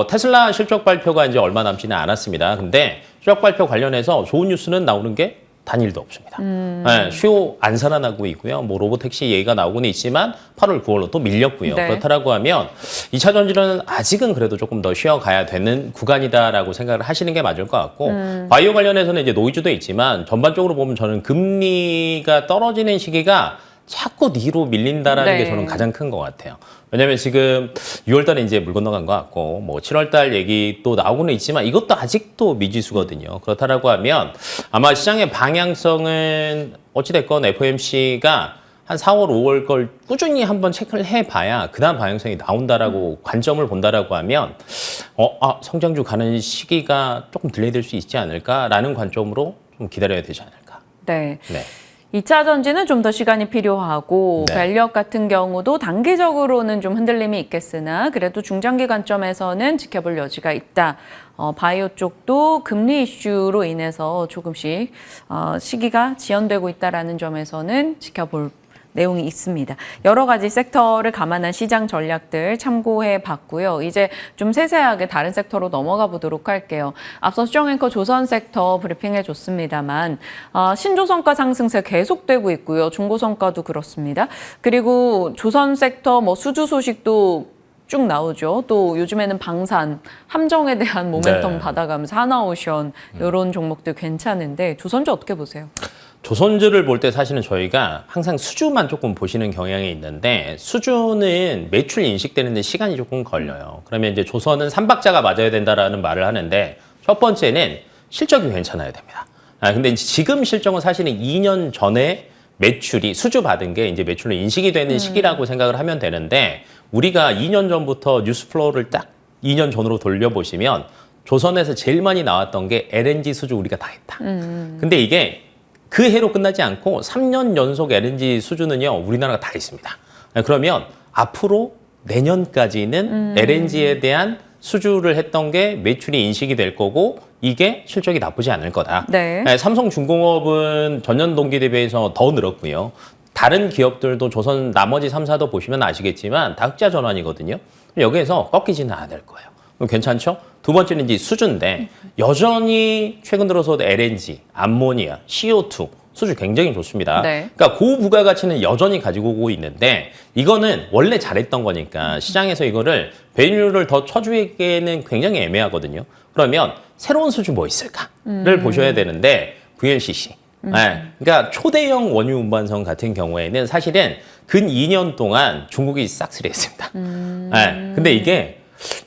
테슬라 실적 발표가 이제 얼마 남지는 않았습니다. 근데 실적 발표 관련해서 좋은 뉴스는 나오는 게 단일도 없습니다. 네, 수요 안 살아나고 있고요. 뭐 로보택시 얘기가 나오고는 있지만 8월, 9월로 또 밀렸고요. 네. 그렇다라고 하면 2차 전지는 아직은 그래도 조금 더 쉬어가야 되는 구간이다라고 생각을 하시는 게 맞을 것 같고 바이오 관련해서는 이제 노이즈도 있지만 전반적으로 보면 저는 금리가 떨어지는 시기가 자꾸 뒤로 밀린다라는 네. 게 저는 가장 큰 것 같아요. 왜냐하면 지금 6월 달에 이제 물 건너간 것 같고 뭐 7월 달 얘기 또 나오고는 있지만 이것도 아직도 미지수거든요. 그렇다라고 하면 아마 시장의 방향성은 어찌됐건 FOMC가 한 4월, 5월 걸 꾸준히 한번 체크를 해봐야 그다음 방향성이 나온다라고 관점을 본다라고 하면 성장주 가는 시기가 조금 딜레이될 수 있지 않을까라는 관점으로 좀 기다려야 되지 않을까. 네. 네. 2차 전지는 좀 더 시간이 필요하고 네. 밸류업 같은 경우도 단기적으로는 좀 흔들림이 있겠으나 그래도 중장기 관점에서는 지켜볼 여지가 있다. 바이오 쪽도 금리 이슈로 인해서 조금씩 시기가 지연되고 있다라는 점에서는 지켜볼 내용이 있습니다. 여러 가지 섹터를 감안한 시장 전략들 참고해 봤고요. 이제 좀 세세하게 다른 섹터로 넘어가 보도록 할게요. 앞서 수정 앵커 조선 섹터 브리핑해 줬습니다만 신조선가 상승세 계속되고 있고요. 중고선가도 그렇습니다. 그리고 조선 섹터 수주 소식도 쭉 나오죠. 또 요즘에는 방산, 함정에 대한 모멘텀 네. 받아가면서 하나오션 이런 종목들 괜찮은데 조선주 어떻게 보세요? 조선주를 볼 때 사실은 저희가 항상 수주만 조금 보시는 경향이 있는데 수주는 매출 인식되는 데 시간이 조금 걸려요. 그러면 이제 조선은 3박자가 맞아야 된다라는 말을 하는데 첫 번째는 실적이 괜찮아야 됩니다. 근데 지금 실적은 사실은 2년 전에 매출이 수주 받은 게 이제 매출로 인식이 되는 시기라고 생각을 하면 되는데 우리가 2년 전부터 뉴스 플로우를 딱 2년 전으로 돌려보시면 조선에서 제일 많이 나왔던 게 LNG 수주 우리가 다 했다. 근데 이게 그 해로 끝나지 않고 3년 연속 LNG 수주는요, 우리나라가 다 있습니다. 그러면 앞으로 내년까지는 LNG에 대한 수주를 했던 게 매출이 인식이 될 거고 이게 실적이 나쁘지 않을 거다. 네. 삼성중공업은 전년 동기 대비해서 더 늘었고요. 다른 기업들도 조선 나머지 3사도 보시면 아시겠지만 다 흑자 전환이거든요. 여기에서 꺾이지는 않을 거예요. 그럼 괜찮죠? 두 번째는 이제 수주인데 여전히 최근 들어서도 LNG, 암모니아, CO2 수주 굉장히 좋습니다. 네. 그러니까 고부가가치는 여전히 가지고 오고 있는데 이거는 원래 잘했던 거니까 시장에서 이거를 밸류를 더 쳐주기에는 굉장히 애매하거든요. 그러면 새로운 수주 뭐 있을까를 보셔야 되는데 VLCC. 네. 그러니까 초대형 원유 운반선 같은 경우에는 사실은 근 2년 동안 중국이 싹쓸이했습니다. 네. 근데 이게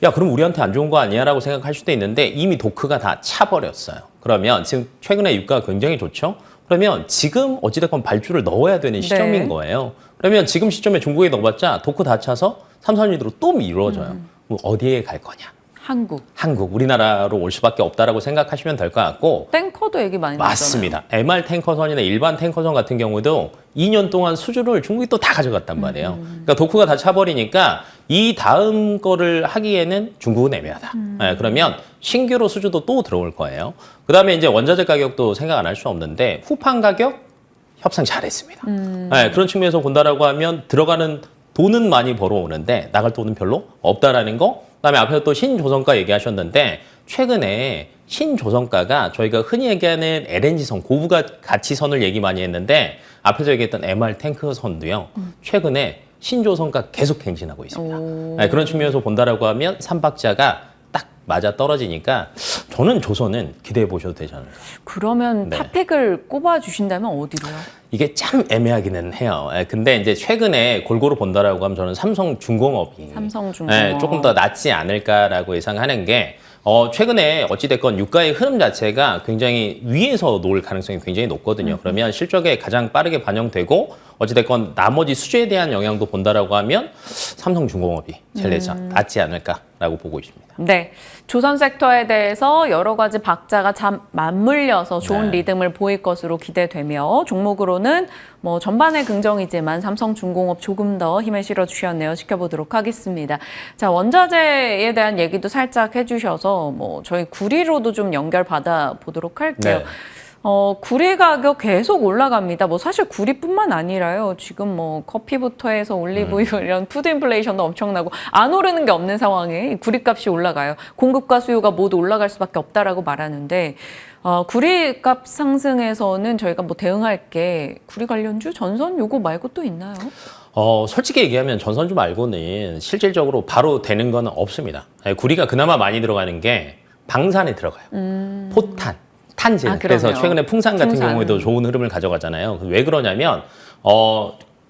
야 그럼 우리한테 안 좋은 거 아니야? 라고 생각할 수도 있는데 이미 도크가 다 차버렸어요. 그러면 지금 최근에 유가가 굉장히 좋죠? 그러면 지금 어찌됐건 발주를 넣어야 되는 시점인 거예요. 그러면 지금 시점에 중국에 넣어봤자 도크 다 차서 3, 4년으로 또 미뤄져요. 뭐 어디에 갈 거냐? 한국, 우리나라로 올 수밖에 없다라고 생각하시면 될 것 같고 탱커도 얘기 많이 나잖아요. 맞습니다. MR 탱커선이나 일반 탱커선 같은 경우도 2년 동안 수주를 중국이 또 다 가져갔단 말이에요. 그러니까 도크가 다 차버리니까 이 다음 거를 하기에는 중국은 애매하다. 네, 그러면 신규로 수주도 또 들어올 거예요. 그다음에 이제 원자재 가격도 생각 안 할 수 없는데 후판 가격 협상 잘했습니다. 네, 그런 측면에서 본다라고 하면 들어가는 돈은 많이 벌어오는데 나갈 돈은 별로 없다라는 거. 그다음에 앞에서 또 신조선가 얘기하셨는데 최근에 신조선가가 저희가 흔히 얘기하는 LNG선 고부가 가치선을 얘기 많이 했는데 앞에서 얘기했던 MR 탱크선도요. 최근에 신조선가 계속 행진하고 있습니다. 네, 그런 측면에서 본다라고 하면 3박자가 딱 맞아 떨어지니까 저는 조선은 기대해 보셔도 되지 않을까. 그러면 네. 탑픽을 꼽아 주신다면 어디로요? 이게 참 애매하기는 해요. 근데 이제 최근에 골고루 본다라고 하면 저는 삼성중공업이 삼성중공업. 조금 더 낫지 않을까라고 예상하는 게 최근에 어찌됐건 유가의 흐름 자체가 굉장히 위에서 놓을 가능성이 굉장히 높거든요. 그러면 실적에 가장 빠르게 반영되고 어찌됐건 나머지 수주에 대한 영향도 본다라고 하면 삼성중공업이 제일 낫지 않을까라고 보고 있습니다. 네, 조선 섹터에 대해서 여러 가지 박자가 참 맞물려서 좋은 네. 리듬을 보일 것으로 기대되며 종목으로는 뭐 전반에 긍정이지만 삼성중공업 조금 더 힘을 실어 주셨네요. 지켜보도록 하겠습니다. 자, 원자재에 대한 얘기도 살짝 해주셔서 뭐 저희 구리로도 좀 연결 받아 보도록 할게요. 네. 구리 가격 계속 올라갑니다. 뭐 사실 구리뿐만 아니라요. 지금 뭐 커피부터 해서 올리브유 이런 푸드 인플레이션도 엄청나고 안 오르는 게 없는 상황에 구리값이 올라가요. 공급과 수요가 모두 올라갈 수밖에 없다라고 말하는데 구리값 상승에서는 저희가 뭐 대응할 게 구리 관련주, 전선 요거 말고 또 있나요? 솔직히 얘기하면 전선주 말고는 실질적으로 바로 되는 건 없습니다. 구리가 그나마 많이 들어가는 게 방산에 들어가요. 포탄. 탄재. 그래서 최근에 풍산 같은 경우에도 좋은 흐름을 가져가잖아요. 왜 그러냐면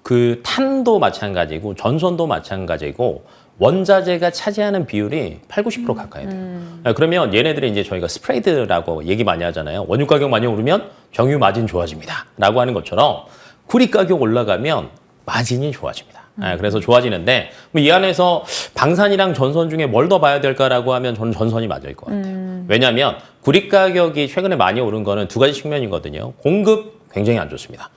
그 탄도 마찬가지고 전선도 마찬가지고 원자재가 차지하는 비율이 80, 90% 가까이 돼요. 그러면 얘네들이 이제 저희가 스프레이드라고 얘기 많이 하잖아요. 원유 가격 많이 오르면 정유 마진 좋아집니다. 라고 하는 것처럼 구리 가격 올라가면 마진이 좋아집니다. 그래서 좋아지는데 이 안에서 방산이랑 전선 중에 뭘 더 봐야 될까라고 하면 저는 전선이 맞을 것 같아요. 왜냐하면 구리 가격이 최근에 많이 오른 거는 두 가지 측면이거든요. 공급 굉장히 안 좋습니다.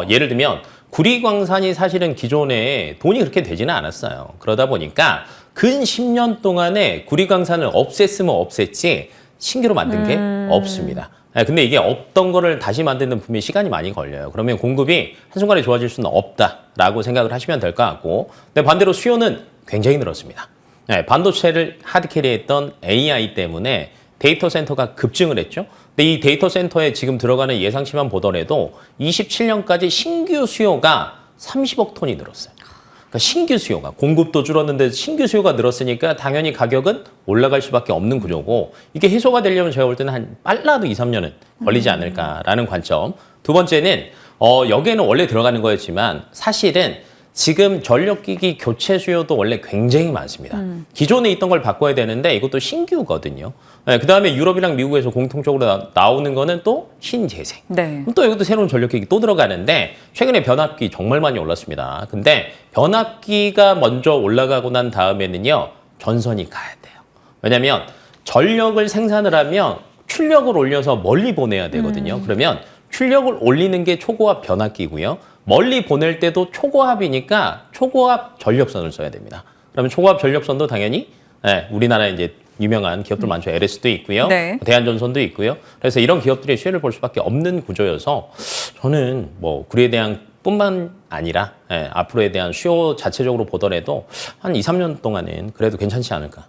예를 들면 구리 광산이 사실은 기존에 돈이 그렇게 되지는 않았어요. 그러다 보니까 근 10년 동안에 구리 광산을 없앴으면 없앴지 신규로 만든 게 없습니다. 근데 이게 없던 거를 다시 만드는 분명히 시간이 많이 걸려요. 그러면 공급이 한순간에 좋아질 수는 없다라고 생각을 하시면 될 것 같고, 근데 반대로 수요는 굉장히 늘었습니다. 반도체를 하드캐리했던 AI 때문에 데이터 센터가 급증을 했죠. 근데 이 데이터 센터에 지금 들어가는 예상치만 보더라도 27년까지 신규 수요가 30억 톤이 늘었어요. 그러니까 신규 수요가, 공급도 줄었는데 신규 수요가 늘었으니까 당연히 가격은 올라갈 수밖에 없는 구조고, 이게 해소가 되려면 제가 볼 때는 한 빨라도 2, 3년은 걸리지 않을까라는 관점. 두 번째는 여기에는 원래 들어가는 거였지만 사실은 지금 전력기기 교체 수요도 원래 굉장히 많습니다. 기존에 있던 걸 바꿔야 되는데 이것도 신규거든요. 그다음에 유럽이랑 미국에서 공통적으로 나오는 거는 또 신재생. 네. 또 이것도 새로운 전력기기 또 들어가는데 최근에 변압기 정말 많이 올랐습니다. 근데 변압기가 먼저 올라가고 난 다음에는요, 전선이 가야 돼요. 왜냐하면 전력을 생산을 하면 출력을 올려서 멀리 보내야 되거든요. 그러면 출력을 올리는 게 초고압 변압기고요. 멀리 보낼 때도 초고압이니까 초고압 전력선을 써야 됩니다. 그러면 초고압 전력선도 당연히 우리나라에 이제 유명한 기업들 많죠. LS도 있고요. 네. 대한전선도 있고요. 그래서 이런 기업들의 수혜를 볼 수밖에 없는 구조여서 저는 뭐 구리에 대한 뿐만 아니라 앞으로에 대한 수요 자체적으로 보더라도 한 2, 3년 동안은 그래도 괜찮지 않을까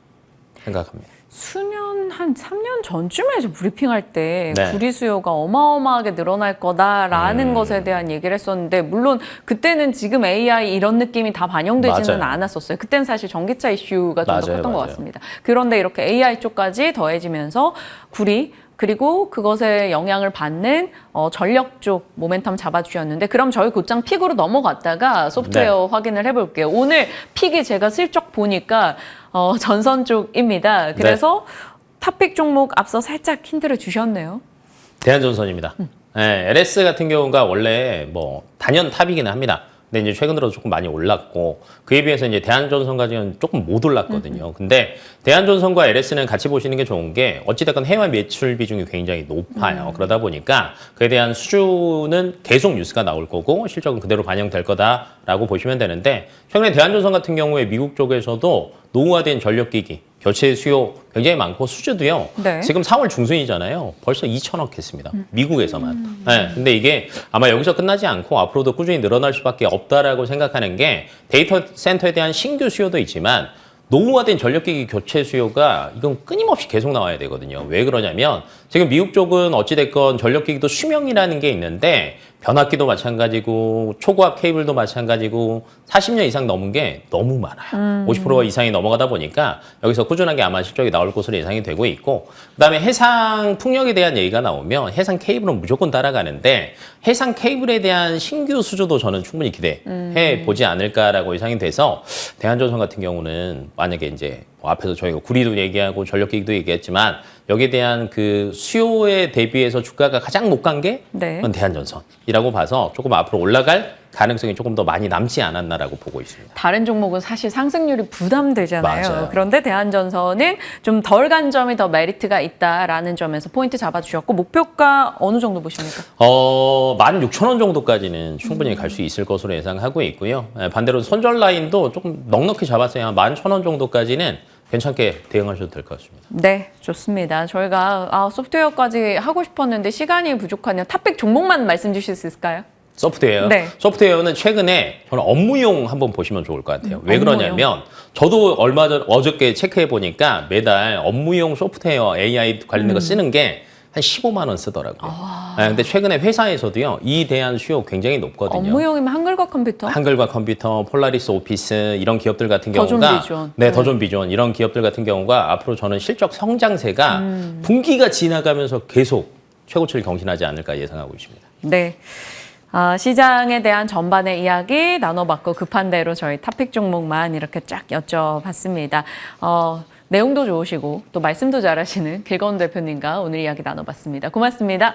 생각합니다. 수년 한 3년 전쯤에 저 브리핑할 때 네. 구리 수요가 어마어마하게 늘어날 거다라는 것에 대한 얘기를 했었는데, 물론 그때는 지금 AI 이런 느낌이 다 반영되지는 맞아요. 않았었어요. 그때는 사실 전기차 이슈가 좀 더 맞아요, 컸던 것 맞아요. 같습니다. 그런데 이렇게 AI 쪽까지 더해지면서 구리, 그리고 그것에 영향을 받는 전력 쪽 모멘텀 잡아주셨는데, 그럼 저희 곧장 픽으로 넘어갔다가 소프트웨어 확인을 해볼게요. 오늘 픽이 제가 슬쩍 보니까 전선 쪽입니다. 그래서 탑픽 종목 앞서 살짝 힌트를 주셨네요. 대한전선입니다. LS 같은 경우가 원래 뭐 단연 탑이기는 합니다. 근데 이제 최근 들어 조금 많이 올랐고, 그에 비해서 이제 대한전선까지는 조금 못 올랐거든요. 근데 대한전선과 LS는 같이 보시는 게 좋은 게 어찌됐건 해외 매출 비중이 굉장히 높아요. 그러다 보니까 그에 대한 수주는 계속 뉴스가 나올 거고 실적은 그대로 반영될 거다라고 보시면 되는데, 최근에 대한전선 같은 경우에 미국 쪽에서도 노후화된 전력기기 교체 수요 굉장히 많고 수주도요. 네. 지금 4월 중순이잖아요. 벌써 2천억 했습니다. 미국에서만. 근데 이게 아마 여기서 끝나지 않고 앞으로도 꾸준히 늘어날 수밖에 없다라고 생각하는 게, 데이터 센터에 대한 신규 수요도 있지만 노후화된 전력기기 교체 수요가 이건 끊임없이 계속 나와야 되거든요. 왜 그러냐면 지금 미국 쪽은 어찌됐건 전력기기도 수명이라는 게 있는데 변압기도 마찬가지고 초고압 케이블도 마찬가지고 40년 이상 넘은 게 너무 많아요. 50% 이상이 넘어가다 보니까 여기서 꾸준하게 아마 실적이 나올 것으로 예상이 되고 있고, 그다음에 해상 풍력에 대한 얘기가 나오면 해상 케이블은 무조건 따라가는데 해상 케이블에 대한 신규 수주도 저는 충분히 기대해 보지 않을까라고 예상이 돼서, 대한전선 같은 경우는 만약에 이제 뭐 앞에서 저희가 구리도 얘기하고 전력기기도 얘기했지만 여기에 대한 그 수요에 대비해서 주가가 가장 못 간 게 네. 대한전선이라고 봐서 조금 앞으로 올라갈 가능성이 조금 더 많이 남지 않았나라고 보고 있습니다. 다른 종목은 사실 상승률이 부담되잖아요. 맞아요. 그런데 대한전선은 좀 덜 간 점이 더 메리트가 있다라는 점에서 포인트 잡아주셨고, 목표가 어느 정도 보십니까? 16,000원 정도까지는 충분히 갈 수 있을 것으로 예상하고 있고요. 반대로 손절 라인도 조금 넉넉히 잡았어요. 한 11,000원 정도까지는 괜찮게 대응하셔도 될 것 같습니다. 네, 좋습니다. 저희가 소프트웨어까지 하고 싶었는데 시간이 부족하네요. 탑픽 종목만 말씀 주실 수 있을까요? 소프트웨어. 네. 소프트웨어는 최근에 저는 업무용 한번 보시면 좋을 것 같아요. 왜 업무용. 그러냐면 저도 얼마 전 어저께 체크해 보니까 매달 업무용 소프트웨어 AI 관련된 거 쓰는 게 한 15만 원 쓰더라고요. 근데 최근에 회사에서도요. 이 대한 수요 굉장히 높거든요. 업무용이면 한글과 컴퓨터? 한글과 컴퓨터, 폴라리스 오피스 이런 기업들 같은 더존 경우가 비존. 네, 더존 비존 이런 기업들 같은 경우가 앞으로 저는 실적 성장세가 분기가 지나가면서 계속 최고치를 경신하지 않을까 예상하고 있습니다. 네. 시장에 대한 전반의 이야기 나눠봤고 급한 대로 저희 탑픽 종목만 이렇게 쫙 여쭤봤습니다. 내용도 좋으시고 또 말씀도 잘하시는 길건 대표님과 오늘 이야기 나눠봤습니다. 고맙습니다.